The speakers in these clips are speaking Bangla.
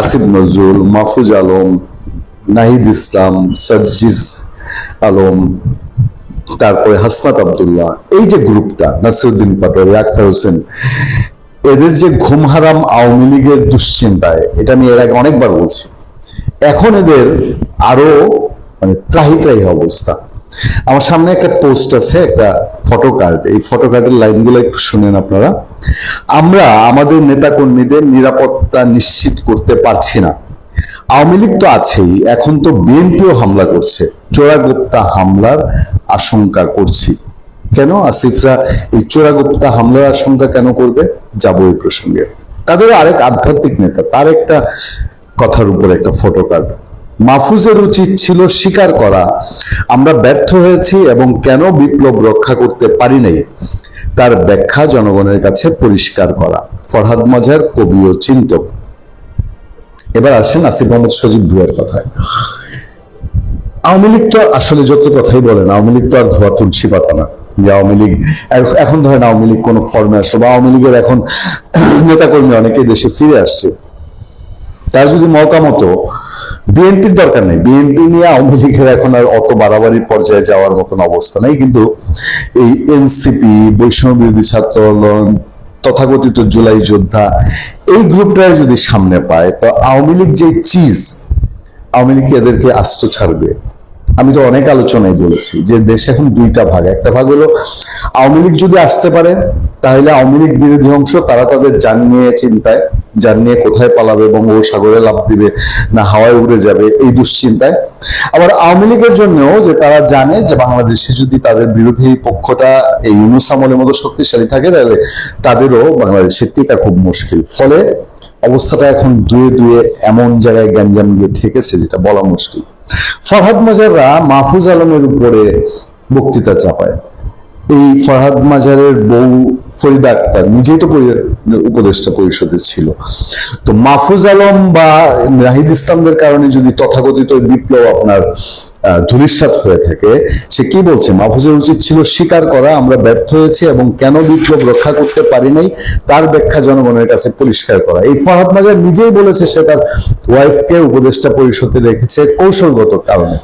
আসিফ নজরুল, মাহফুজ আলম, নাহিদ ইসলাম, সার্জিস আলম, তারপরে হাসনাত আব্দুল্লাহ, এই যে গ্রুপটা, নাসিরউদ্দিন পাটোয়ারি, আক্তার হোসেন, এদের যে ঘুম হারাম আওয়ামী লীগের দুশ্চিন্তায়, এটা আমি এর আগে অনেকবার বলছি, এখন এদের আরো মানে ত্রাহি ত্রাহি অবস্থা। আমার সামনে একটা পোস্ট আছে, একটা ফটো কার্ড, এই ফটো কার্ডের লাইনগুলো একটু শুনেন আপনারা। আমরা আমাদের নেতাকর্মীদের নিরাপত্তা নিশ্চিত করতে পারছি না। আওয়ামী লীগ তো আছেই, এখন তো বিএনপিও হামলা করছে, চোরাগোপ্তা হামলার আশঙ্কা করছি। কেন আসিফরা এই চোরাগোপ্তা হামলার আশঙ্কা কেন করবে? যাব এই প্রসঙ্গে। তাদের আরেক আধ্যাত্মিক নেতা, তার একটা কথার উপর একটা ফটো কার্ড। মাহফুজের উচিত ছিল স্বীকার করা আমরা ব্যর্থ হয়েছি এবং কেন বিপ্লব রক্ষা করতে পারি নাই, তার ব্যাখ্যা জনগণের কাছে পরিষ্কার করা। ফরহাদ মাজার, কবি ও চিন্তক। এবার আসেন আসিফ মোহাম্মদ সজীব ভুঁইয়ার কথায়। আওয়ামী লীগ তো আসলে যত কথাই বলেন, আওয়ামী লীগ তো আর ধোয়া তুলসী পাতা না যে আওয়ামী লীগ এখন ধরেন আওয়ামী লীগ কোন ফর্মে আসলো, বা আওয়ামী লীগের এখন নেতাকর্মী অনেকেই দেশে ফিরে আসছে। তার যদি মৌকা মতো, বিএনপির দরকার নেই, বিএনপি নিয়ে আওয়ামী লীগের এখন আর অত বাড়াবাড়ির পর্যায়ে যাওয়ার মতন অবস্থা নেই, কিন্তু এই এনসিপি, বৈষম্য বিরোধী ছাত্র আন্দোলন, তথাকথিত জুলাই যোদ্ধা, এই গ্রুপটাই যদি সামনে পায়, তো আওয়ামী লীগ যে চিজ, আওয়ামী লীগ এদেরকে আস্ত ছাড়বে। আমি তো অনেক আলোচনায় বলেছি যে দেশ এখন দুইটা ভাগ। একটা ভাগ হলো আওয়ামী লীগ যদি আসতে পারে, তাহলে আওয়ামী লীগ বিরোধী অংশ তারা তাদের যান নিয়ে চিন্তায়, যান নিয়ে কোথায় পালাবে, বঙ্গোপসাগরে লাফ দিবে না হাওয়ায় উড়ে যাবে, এই দুশ্চিন্তায়। আবার আওয়ামী লীগের জন্যও যে তারা জানে যে বাংলাদেশে যদি তাদের বিরোধী পক্ষটা এই ইউনূস আমলের মতো শক্তিশালী থাকে, তাহলে তাদেরও বাংলাদেশের টিকা খুব মুশকিল। ফলে অবস্থাটা এখন দুয়ে দুয়ে এমন জায়গায় গ্যাঞ্জাম গিয়ে ঠেকেছে যেটা বলা মুশকিল। ফরহাদ মাজাররা মাহফুজ আলমের উপরে বক্তৃতা চাপায়। এই ফরহাদ মাজারের বউ ফরিদা আক্তার নিজেই তো উপদেষ্টা পরিষদে ছিল। তো মাহফুজ আলম বা নাহিদ ইসলামদের কারণে যদি তথাকথিত বিপ্লব আপনার ধূলিসাৎ হয়ে থাকে, সে কি বলছে? মাহফুজের উচিত ছিল স্বীকার করা আমরা ব্যর্থ হয়েছি এবং কেন বিপ্লব রক্ষা করতে পারি নাই, তার ব্যাখ্যা জনগণের কাছে পরিষ্কার করা। এই ফরহাদ মাজার নিজেই বলেছে সে তার ওয়াইফকে উপদেষ্টা পরিষদে রেখেছে কৌশলগত কারণে।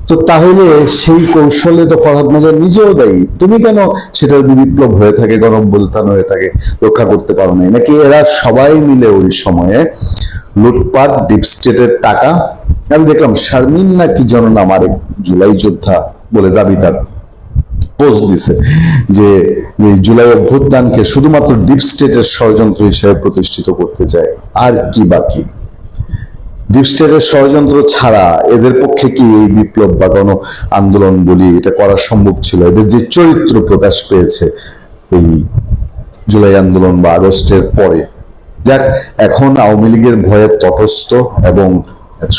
তো তাহলে সেই কৌশলে তো ফরহাদ মাজার নিজেও দায়ী। তুমি কেন সেটা যদি বিপ্লব হয়ে থাকে, গণঅভ্যুত্থান হয়ে থাকে, রক্ষা করতে পারো নাই? নাকি এরা সবাই মিলে ওই সময়ে লুটপাট, ডিপ স্টেটের টাকা, আমি দেখলাম শারমিন না কি যেন নাম আরেক জুলাই যোদ্ধা বলে দাবি, তার পোস্ট দিছে যে জুলাই অভ্যুত্থানকে শুধুমাত্র ডিপ স্টেটের ষড়যন্ত্র হিসেবে প্রতিষ্ঠিত করতে চায়। আর কি বাকি? ডিপ স্টেটের ষড়যন্ত্র ছাড়া এদের পক্ষে কি এই বিপ্লব বা গণ আন্দোলন বলি এটা করা সম্ভব ছিল? এদের যে চরিত্র প্রকাশ পেয়েছে এই জুলাই আন্দোলন বা আগস্টের পরে, যাক এখন আওয়ামী লীগের ভয়ে তটস্থ, এবং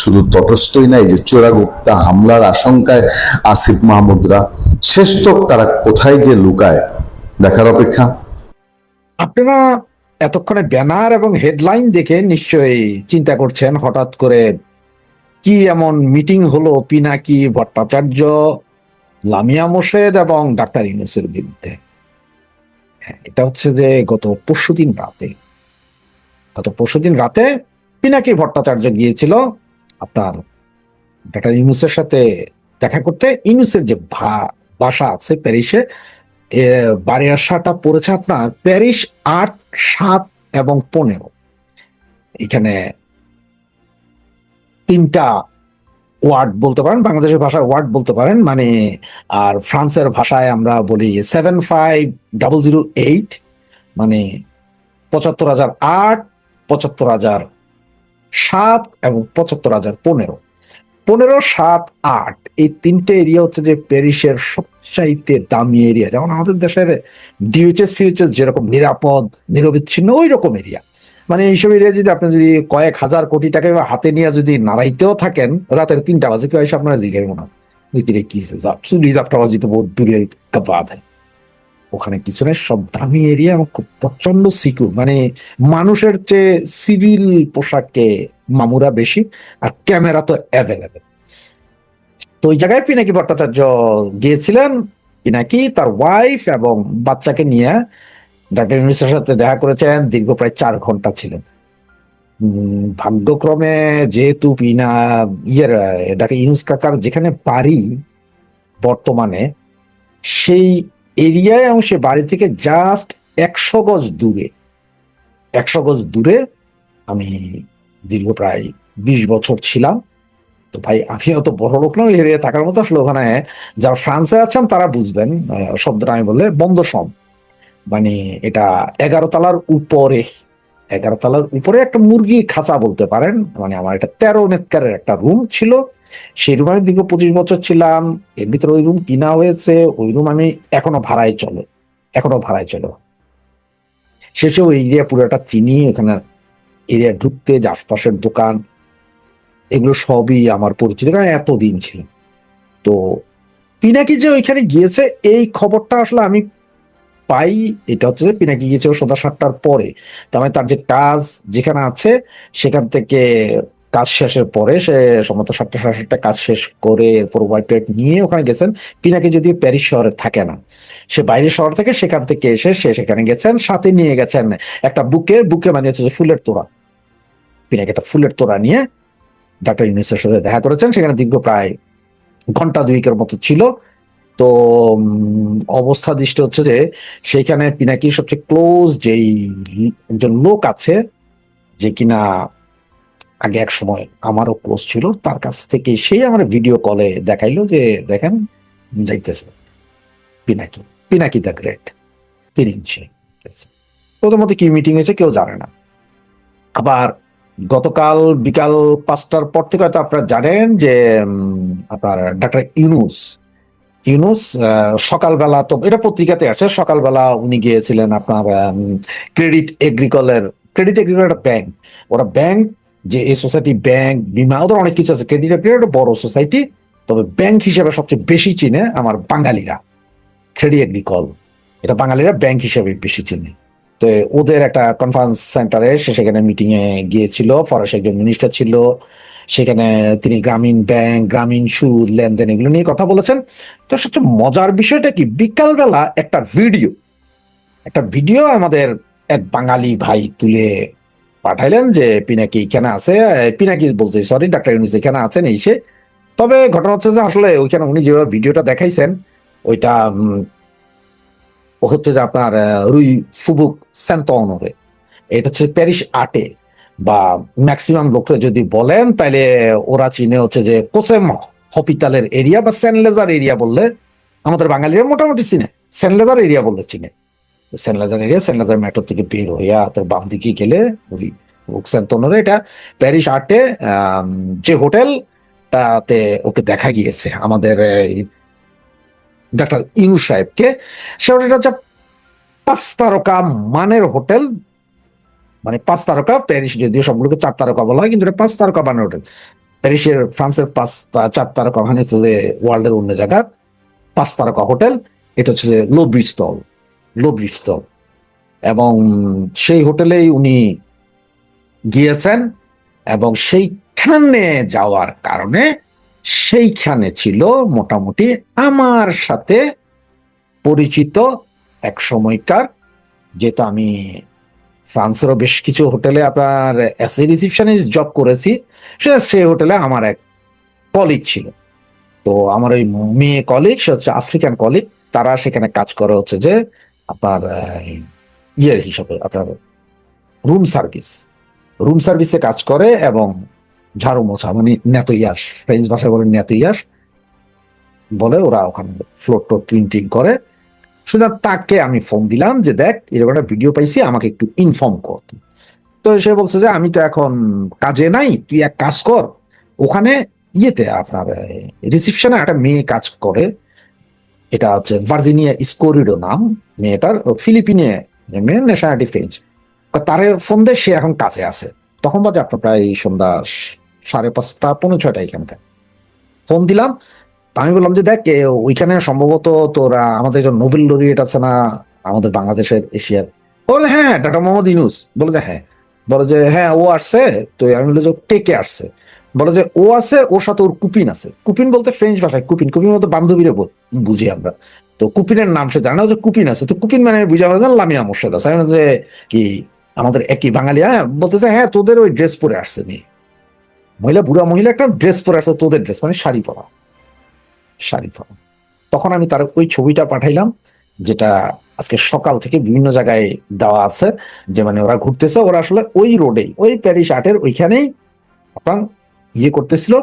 শুধু তটস্থই নাই, যে চোরাগোপ্তা হামলার আশঙ্কায় আসিফ মাহমুদরা শেষ তক তারা কোথায় গিয়ে লুকায় দেখার অপেক্ষা। আপনারা এতক্ষণে ব্যানার এবং হেডলাইন দেখে নিশ্চয়ই চিন্তা করছেন হঠাৎ করে কি এমন মিটিং হলো পিনাকি ভট্টাচার্য, লামিয়া মোর্শেদ এবং ডাক্তার ইউনূসের বিরুদ্ধে। এটা হচ্ছে যে গত পরশুদিন রাতে পিনাকি ভট্টাচার্য গিয়েছিল আপনার ডাক্তার ইউনূসের সাথে দেখা করতে। ইউনূসের যে বাসা আছে প্যারিসে, বাড়ির আসাটা পড়েছে আপনার প্যারিস ৮, ৭ এবং ১৫। এখানে ৩টা ওয়ার্ড বলতে পারেন, বাংলাদেশের ভাষায় ওয়ার্ড বলতে পারেন, মানে আর ফ্রান্সের ভাষায় আমরা বলি 75008, মানে ৭৫,০০৮, ৭৫,০০৭ এবং ৭৫,০১৫। ১৫, ৭, ৮ এই ৩টে এরিয়া হচ্ছে যে প্যারিসের সবচাইতে দামি এরিয়া। যেমন আমাদের দেশের ডিএইচএস ফিউচার্স যেরকম নিরাপদ, নিরবিচ্ছিন্ন, ওই রকম এরিয়া। মানে এইসব এরিয়া যদি আপনি যদি কয়েক হাজার কোটি টাকা হাতে নিয়ে যদি নাড়াইতেও থাকেন রাতের ৩টা বাজে, কেউ এসে আপনারা জিজ্ঞাসা মনে হয় কি রিজার্ভটা বাজি তো বহুত দূরের বাদ হয়। ওখানে কিছু নেই, সব দামি এরিয়া এবং খুব প্রচন্ড সিকিউর, মানে মানুষের চেয়ে সিভিল পোশাকে মামুরা বেশি, আর ক্যামেরা তো অ্যাভেলেবেল। তো ওই জায়গায় পিনাকি ভট্টাচার্য গিয়েছিলেন। পিনাকি, তার ওয়াইফ এবং বাচ্চাকে নিয়ে ডাক্তার ইউনূসের সাথে দেখা করেছেন। দীর্ঘ প্রায় ৪ ঘন্টা ছিলেন। ভাগ্যক্রমে যেহেতু ডাক্তার ইউনূস কাকার যেখানে বাড়ি বর্তমানে, সেই এরিয়ায় এবং সে বাড়ি থেকে জাস্ট 100 গজ দূরে, 100 গজ দূরে আমি দীর্ঘ প্রায় 20 বছর ছিলাম। তো ভাই আমি অত বড় লোক নয় এরিয়া থাকার মতো, আসলে ওখানে যারা ফ্রান্সে আছেন তারা বুঝবেন শব্দটা আমি বললে বন্ধসম, মানে এটা 11 তলার উপরে, 11 তলার উপরে একটা মুরগির খাঁচা বলতে পারেন। মানে আমার একটা 13 মেটকারের একটা রুম ছিল, সেই রুমে আমি দীর্ঘ 25 বছর ছিলাম। এর ভিতরে ওই রুম কিনা হয়েছে, ওই রুম আমি এখনো ভাড়ায় চলে, এখনো ভাড়ায় চলে। শেষে ওই এরিয়া পুরোটা চিনি, ওখানে এরিয়া ঢুকতে যে আশপাশের দোকান এগুলো সবই আমার পরিচিত, কারণ এতদিন ছিল। তো পিনাকি যে ওইখানে গিয়েছে এই খবরটা আসলে আমি পাই, এটা হচ্ছে যে পিনাকি গিয়েছে সন্ধ্যা 7টার পরে। তার মানে তার যে কাজ যেখানে আছে সেখান থেকে কাজ শেষের পরে সে সম্ভবত 7টা সাড়ে 7টা কাজ শেষ করে এরপর হোয়াইট হোয়াইট নিয়ে ওখানে গেছেন। পিনাকি যদিও প্যারিস শহরে থাকে না, সে বাইরের শহর থেকে, সেখান থেকে এসে সে সেখানে গেছেন, সাথে নিয়ে গেছেন একটা বুকে, বুকে মানে হচ্ছে যে ফুলের তোড়া। পিনাকি একটা ফুলের তোড়া নিয়ে ডাক্তার ইউনূসের সাথে দেখা করেছেন, সেখানে দীর্ঘ প্রায় ঘন্টা দুয়েকের মতো ছিল। তো অবস্থা দৃষ্টি হচ্ছে যে সেইখানে পিনাকির সবচেয়ে ক্লোজ যেই একজন লোক আছে, যে কিনা আগে এক সময় আমারও ক্লোজ ছিল, তার কাছ থেকে সেই আমার ভিডিও কলে দেখাইলো যে দেখেন যাইতেছে পিনাকি, পিনাকি দ্য গ্রেট 3 ইঞ্চি। ওদের মধ্যে কি মিটিং হয়েছে কেউ জানে না। আবার গতকাল বিকাল 5টার পর থেকে হয়তো আপনারা জানেন যে আপনার ডাক্তার ইউনূস, ইউনূস সকালবেলা, তো এটা পত্রিকাতে আছে, সকালবেলা উনি গিয়েছিলেন আপনার ক্রেডিট এগ্রিকলের, ক্রেডিট এগ্রিকল একটা ব্যাংক, ওরা ব্যাংক, যে এই সোসাইটি ব্যাংক বিমা ওদের অনেক কিছু আছে। ক্রেডিট এগ্রিকল একটা বড় সোসাইটি, তবে ব্যাংক হিসেবে সবচেয়ে বেশি চিনে আমার বাঙালিরা। ক্রেডিট এগ্রিকল এটা বাঙালিরা ব্যাংক হিসেবে বেশি চিনে। তো ওদের একটা কনফারেন্স সেন্টারে সে সেখানে মিটিং এ গিয়েছিল, ফরাসি একজন মিনিস্টার ছিল সেখানে, তিনি গ্রামীণ ব্যাংক, গ্রামীণ সুদ, লেনদেন এগুলো নিয়ে কথা বলেছেন। তো সবচেয়ে মজার বিষয়টা কি, বিকালবেলা একটা ভিডিও আমাদের এক বাঙালি ভাই তুলে পাঠাইলেন যে পিনাকি এখানে আছে, পিনাকি বলতে সরি ডাক্তার ইউনূস এখানে আছেন এই সে। তবে ঘটনা হচ্ছে যে আসলে ওইখানে উনি যেভাবে ভিডিওটা দেখাইছেন ওইটা হচ্ছে যে আপনার রুই ফুবুক সেন্ট অনরে, এটা হচ্ছে প্যারিস আটে, বা ম্যাক্সিমাম লোকরা যদি বলেন তাহলে ওরা চিনে হচ্ছে যে কোসেম হপিতালের এরিয়া বা সেন্ট লেজার এরিয়া বললে আমাদের বাঙালিরা মোটামুটি চিনে, সেন্ট লেজার এরিয়া বললে চিনে। Saint Lazare area, Saint Lazare metro থেকে বের হইয়া তার বাম দিকে গেলে ওই সেন্ট অনরে, এটা প্যারিস আটে যে হোটেলটাতে ওকে দেখা গিয়েছে আমাদের ডাক্তার ইউনূস সাহেবকে, সে হোটেলটা হচ্ছে 5 তারকা মানের হোটেল। মানে 5 তারকা, প্যারিস যদিও সবগুলোকে 4 তারকা বলা হয়, কিন্তু এটা 5 তারকা মানের হোটেল। প্যারিসের, ফ্রান্সের 4 তারকা, ওখানে হচ্ছে যে ওয়ার্ল্ডের অন্য জায়গার 5 তারকা হোটেল। এটা হচ্ছে যে লো ব্রিজটল, লো ব্রিজটল। এবং সেই হোটেলেই উনি গিয়েছেন, এবং সেইখানে যাওয়ার কারণে সেইখানে ছিল মোটামুটি আমার সাথে পরিচিত এক সময়কার, যেহেতু আমি ফ্রান্সেরও বেশ কিছু হোটেলে আপনার অ্যাজ এ রিসিপশনিস্ট জব করেছি, সেই হোটেলে আমার এক কলিগ ছিল। তো আমার ওই মেয়ে কলিগ, সে হচ্ছে আফ্রিকান কলিগ, তারা সেখানে কাজ করে হচ্ছে যে আপনার ইয়ের হিসাবে, আপনার রুম সার্ভিস, রুম সার্ভিসে কাজ করে, এবং ঝাড়ু মোছা মানে নেতইয়াস, ফ্রেঞ্চ ভাষায় বলে নেতইয়াস বলে, ওরা ওখানে ফ্লোর টোর ক্লিন করে। সুতরাং তাকে আমি ফোন দিলাম যে দেখ এরকম একটা ভিডিও পাইছি, আমাকে একটু ইনফর্ম কর। তো সে বলছে যে আমি তো এখন কাজে নাই, তুই এক কাজ কর, ওখানে ইয়েতে আপনার রিসিপশনে একটা মেয়ে কাজ করে, এটা হচ্ছে ভার্জিনিয়া স্কোরিডো নাম মেয়েটার, ফিলিপিনে মেয়ের, ন্যাশনালিটি ফ্রেঞ্চ। তারে ফোন দিয়ে, সে এখন কাজে আছে। তখন বাজে আপনার প্রায় সন্ধ্যা 5:30 5:45 এখানকার। ফোন দিলাম, আমি বললাম যে দেখ ওইখানে সম্ভবত তোরা আমাদের যে নোবেল লরিয়েট আছে না আমাদের বাংলাদেশের এশিয়ার, বলে হ্যাঁ ডাক্তার মোহাম্মদ ইউনূস, বলে যে হ্যাঁ, বলে যে হ্যাঁ ও আসছে। তো আমি বলি যে কে কে আসছে, বলে যে ও আছে, ওর সাথে ওর কুপিন আছে। কুপিন বলতে ফ্রেঞ্চ ভাষায় কুপিন, কুপিন বলতে বান্ধবীরে বুঝি আমরা। তো কুপিনের নাম সে জানে না, যে কুপিন আছে। তো কুপিন মানে বুঝে আমরা লামিয়া মোর্শেদ আছে। আমি যে কি আমাদের একই বাঙালি, হ্যাঁ বলতেছে হ্যাঁ তোদের ওই ড্রেস পরে আসছে মেয়ে, মহিলা, বুড়া মহিলা একটা ড্রেস পরে আসছে, তোদের ড্রেস মানে শাড়ি পরা, শাড়ি পরা। তখন আমি তার ওই ছবিটা পাঠাইলাম, যেটা আজকে সকাল থেকে বিভিন্ন জায়গায় দেওয়া আছে, যে মানে ওরা ঘুরতেছে, ওরা আসলে ওই রোডেই, ওই প্যারিস আটের ওইখানেই আপনার ইয়ে করতেছিল।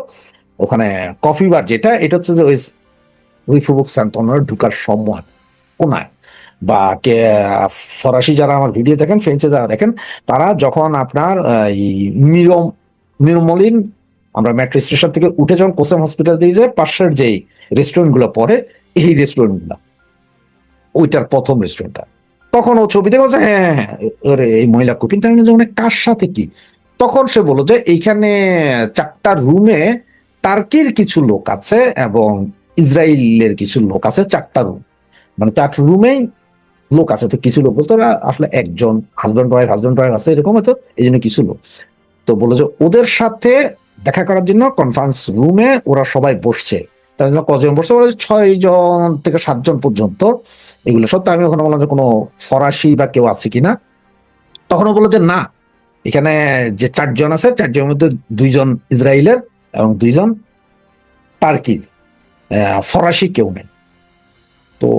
ওখানে কফি বার যেটা, এটা হচ্ছে যে ওই রিফুবুক স্যান্টনের ঢুকার সময় কোনায়, বা কে ফরাসি যারা আমার ভিডিও দেখেন, ফ্রেঞ্চে যারা দেখেন, তারা যখন আপনার এই মিরম মিরমলিন আমরা মেট্রো স্টেশন থেকে উঠে যখন কোসেম হসপিটাল দিয়ে যায়, পাশের যেই রেস্টুরেন্ট গুলো পড়ে, এই রেস্টুরেন্ট গুলা, ওইটার প্রথম রেস্টুরেন্টটা। তখন ও ছবি দেখে বলছে হ্যাঁ হ্যাঁ হ্যাঁ, ওরে এই মহিলা কুপিন, তাই যখন কার সাথে কি, তখন সে বললো যে এইখানে 4টা রুমে টার্কির কিছু লোক আছে এবং ইসরায়েলের কিছু লোক আছে, 4টা রুম, মানে 4 রুমেই লোক আছে। তো কিছু লোক বলতো ওরা আসলে একজন হাজব্যান্ড ওয়াইফ আছে এরকম, হয়তো এই জন্য কিছু লোক। তো বললো যে ওদের সাথে দেখা করার জন্য কনফারেন্স রুমে ওরা সবাই বসছে। তার জন্য কজন বসছে, ওরা 6 জন থেকে 7 জন পর্যন্ত, এগুলো সব। তো আমি ওখানে বললাম যে কোনো ফরাসি বা কেউ আছে কিনা, তখনও বললো যে না, এখানে যে 4 জন আছে, 4 জনের মধ্যে 2 জন ইসরায়েলের এবং 2 জন টার্কির, ফরাসি কেউ নেই। তো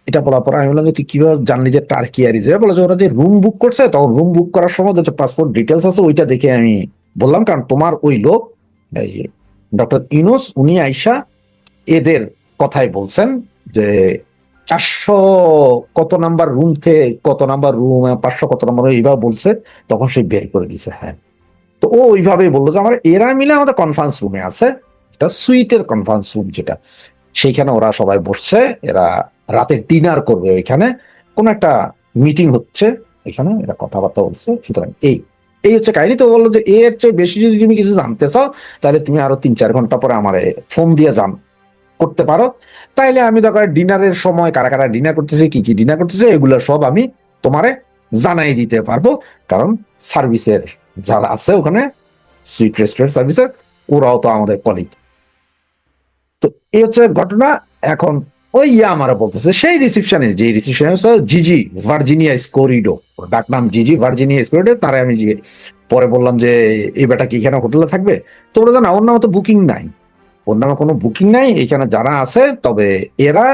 এটা বলার পর আমি বললাম যে তুই কিভাবে জানলি যে টার্কি আর ইসরায়েল? বলে যে ওরা যে রুম বুক করছে, তখন রুম বুক করার সময় যে পাসপোর্ট ডিটেলস আছে ওইটা দেখে আমি বললাম, কারণ তোমার ওই লোক এই ডক্টর ইউনূস উনি আইসা এদের কথাই বলছেন যে 400 কত নাম্বার রুম থেকে কত নাম্বার রুম, 500 কত নাম্বার এইভাবে বলছে, তখন সে বের করে দিছে। হ্যাঁ, তো ও ওইভাবেই বললো যে আমার এরা মিলে আমাদের কনফারেন্স রুমে আছে, এটা সুইটের কনফারেন্স রুম যেটা, সেইখানে ওরা সবাই বসছে, এরা রাতে ডিনার করবে ওইখানে, কোন একটা মিটিং হচ্ছে এখানে, এরা কথাবার্তা বলছে। সুতরাং এই এই হচ্ছে কাহিনী। তো বললো যে এর চেয়ে বেশি যদি তুমি কিছু জানতে চাও, তাহলে তুমি আরো 3-4 ঘন্টা পরে আমার ফোন দিয়ে জান করতে পারো। তাইলে আমি দরকার ডিনারের সময় কারা কারা ডিনার করতেছে, কি কি ডিনার করতেছে, এগুলো সব আমি তোমারে জানাই দিতে পারবো। কারণ সার্ভিসের যারা আছে ওখানে, সুইট রেস্টুরেন্ট সার্ভিসের, ওরাও তো আমাদের কলিগ। তো এই হচ্ছে ঘটনা। এখন ওই আমার বলতেছে সেই রিসিপশনে, যে রিসিপশনে জিজি ভার্জিনিয়া স্কোরিডো, ডাক নাম জিজি ভার্জিনিয়া স্কোরিডো, তারা আমি পরে বললাম যে এই বেটা কি এখানে হোটেলে থাকবে? তো ওরা জানা ওর নামে তো বুকিং নাই, ওর নামে কোনো বুকিং নাই এখানে যারা আছে। তবে এরা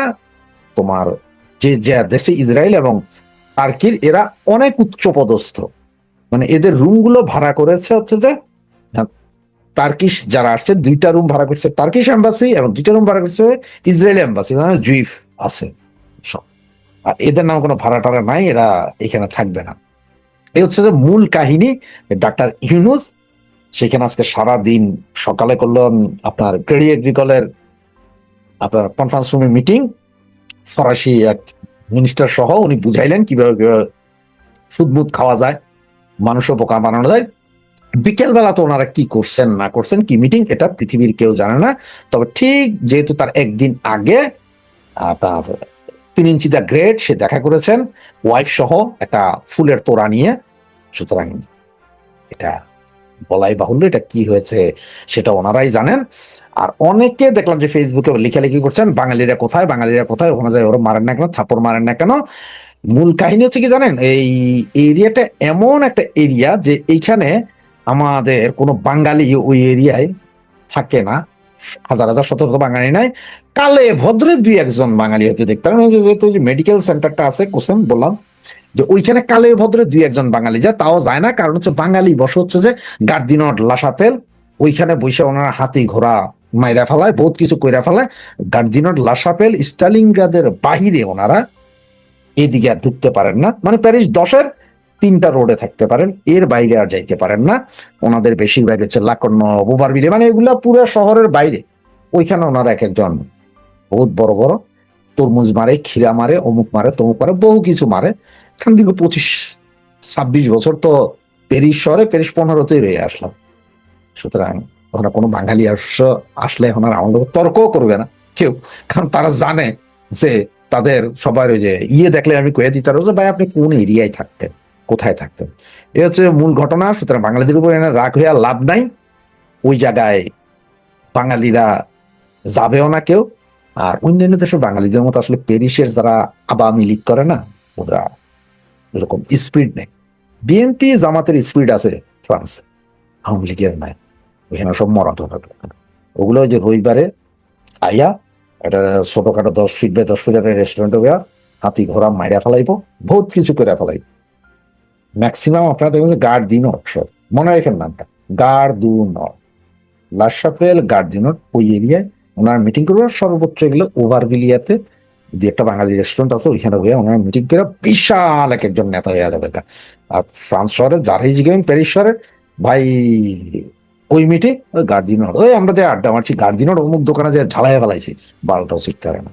তোমার যে যে দেশে ইসরায়েল এবং টার্কির, এরা অনেক উচ্চ পদস্থ, মানে এদের রুমগুলো ভাড়া করেছে হচ্ছে যে টার্কিশ যারা আসছে, 2টা রুম ভাড়া করছে টার্কিশ এম্বাসি, এবং 2টা রুম ভাড়া করছে ইসরায়েলি এম্বাসি, মানে জুইফ আছে সব। আর এদের নাম কোনো ভাড়া টাড়া নাই, এরা এখানে থাকবে না। এই হচ্ছে যে মূল কাহিনী। ডাক্তার ইউনূস সেখানে আজকে সারা দিন সকালে করলেন আপনার ক্রেডি এগ্রিকলের আপনার কনফারেন্স রুমে মিটিং, ফরাসি এক মিনিস্টার সহ উনি বুঝাইলেন কিভাবে কিভাবে সুদমুদ খাওয়া যায়, মানুষও বোকা বানানো যায়। বিকেল বেলা তো ওনারা কি করছেন না করছেন, কি মিটিং, এটা পৃথিবীর কেউ জানে না। তবে ঠিক যেহেতু তার একদিন আগে আপনার 3 ইঞ্চি দ্য গ্রেট সে দেখা করেছেন ওয়াইফ সহ একটা ফুলের তোড়া নিয়ে, সুতরাং এটা বলাই বাহুল্য, এটা কি হয়েছে সেটা ওনারাই জানেন। আর অনেকে দেখলাম যে ফেসবুকে লেখালেখি করছেন বাঙালিরা কোথায়, বাঙালিরা কোথায়, ওখানে যায় ওরা মারেন না কেন, থাপ্পড় মারেন না কেন। মূল কাহিনী হচ্ছে কি জানেন, এই এরিয়াটা এমন একটা এরিয়া যে এইখানে আমাদের কোনো বাঙালি ওই এরিয়ায় থাকে না, হাজার হাজার শত শত বাঙালি নাই, কালে ভদ্রে 2-1 জন বাঙালি হয়তো দেখতে পারেন। যেহেতু মেডিকেল সেন্টারটা আছে কোসেম, বললাম যে ওইখানে কালে ভদ্রে 2-1 জন বাঙালি যায়, তাও যায় না। কারণ হচ্ছে বাঙালি বসে হচ্ছে যে গার্দিনট লাসাপেল, ওইখানে বসে ওনারা হাতি ঘোড়া মাইরা ফেলায়, বহুত কিছু কইরা ফেলায়। গার্দিনট লাসাপেল স্টালিনগ্রাদের বাহিরে ওনারা এদিকে আর ঢুকতে পারেন না, মানে প্যারিস 10-এর 3টা রোডে থাকতে পারেন, এর বাইরে আর যাইতে পারেন না। ওনাদের বেশিরভাগ হচ্ছে লাকর্ন, বুবারবিলে, মানে এগুলা পুরো শহরের বাইরে। ওইখানে ওনারা এক একজন বহুত বড় বড় তরমুজ মারে, ক্ষীরা মারে, অমুক মারে, তমুক মারে, বহু কিছু মারে। এখান থেকে 25-26 বছর তো প্যারিস শহরে, প্যারিস 15-তেই রয়ে আসলাম। সুতরাং ওখানে কোনো বাঙালি আসলে এখন আর আমাদের তর্কও করবে না কেউ, কারণ তারা জানে যে তাদের সবার ওই যে দেখলে আমি কয়ে দিতে পারবো যে ভাই আপনি কোন এরিয়ায় থাকতেন, কোথায় থাকতেন। এ হচ্ছে মূল ঘটনা। সুতরাং বাঙালিদের উপর এনে রাগ হইয়া লাভ নাই, ওই জায়গায় বাঙালিরা যাবেও না কেউ। আর অন্যান্য দেশের বাঙালিদের মতো আসলে প্যারিসের যারা আওয়ামী লীগ করে না, ওরা এরকম স্পিড নেই। বিএনপি জামাতের স্পিড আছে ফ্রান্স, আওয়ামী লীগের নাই। ওইখানে সব মরা ধরা। ওগুলো ওই যে রবিবারে আইয়া একটা ছোটখাটো 10 ফিট বাই 10 ফিট একটা রেস্টুরেন্টে গিয়া হাতি ঘোড়া মাইরা ফেলাইব, বহুত কিছু করে ফেলাইব। ম্যাক্সিমাম আপনারা দেখবেন যে গার্ড দি নট, সব মনে রাখেন নামটা, গার্ড দু নট, লাশাপেল গার্ড দি নট, ওই এরিয়ায় ওনার মিটিং করবে। সর্বোচ্চ এগুলো ওভারভিলিয়াতে যে একটা বাঙালি রেস্টুরেন্ট আছে, ওইখানে গিয়ে ওনার মিটিং করে বিশাল এক একজন নেতা হয়ে যাবে। আর ফ্রান্স শহরে যারাই জিজ্ঞেস, প্যারিস শহরে ভাই ওই মিটিং ওই গার্দিনোর, ওই আমরা যে আড্ডা মারছি গার্দিনোর অমুক দোকানে যে ঝালাই ফেলাইছি, 12টাও শিখতে পারে না।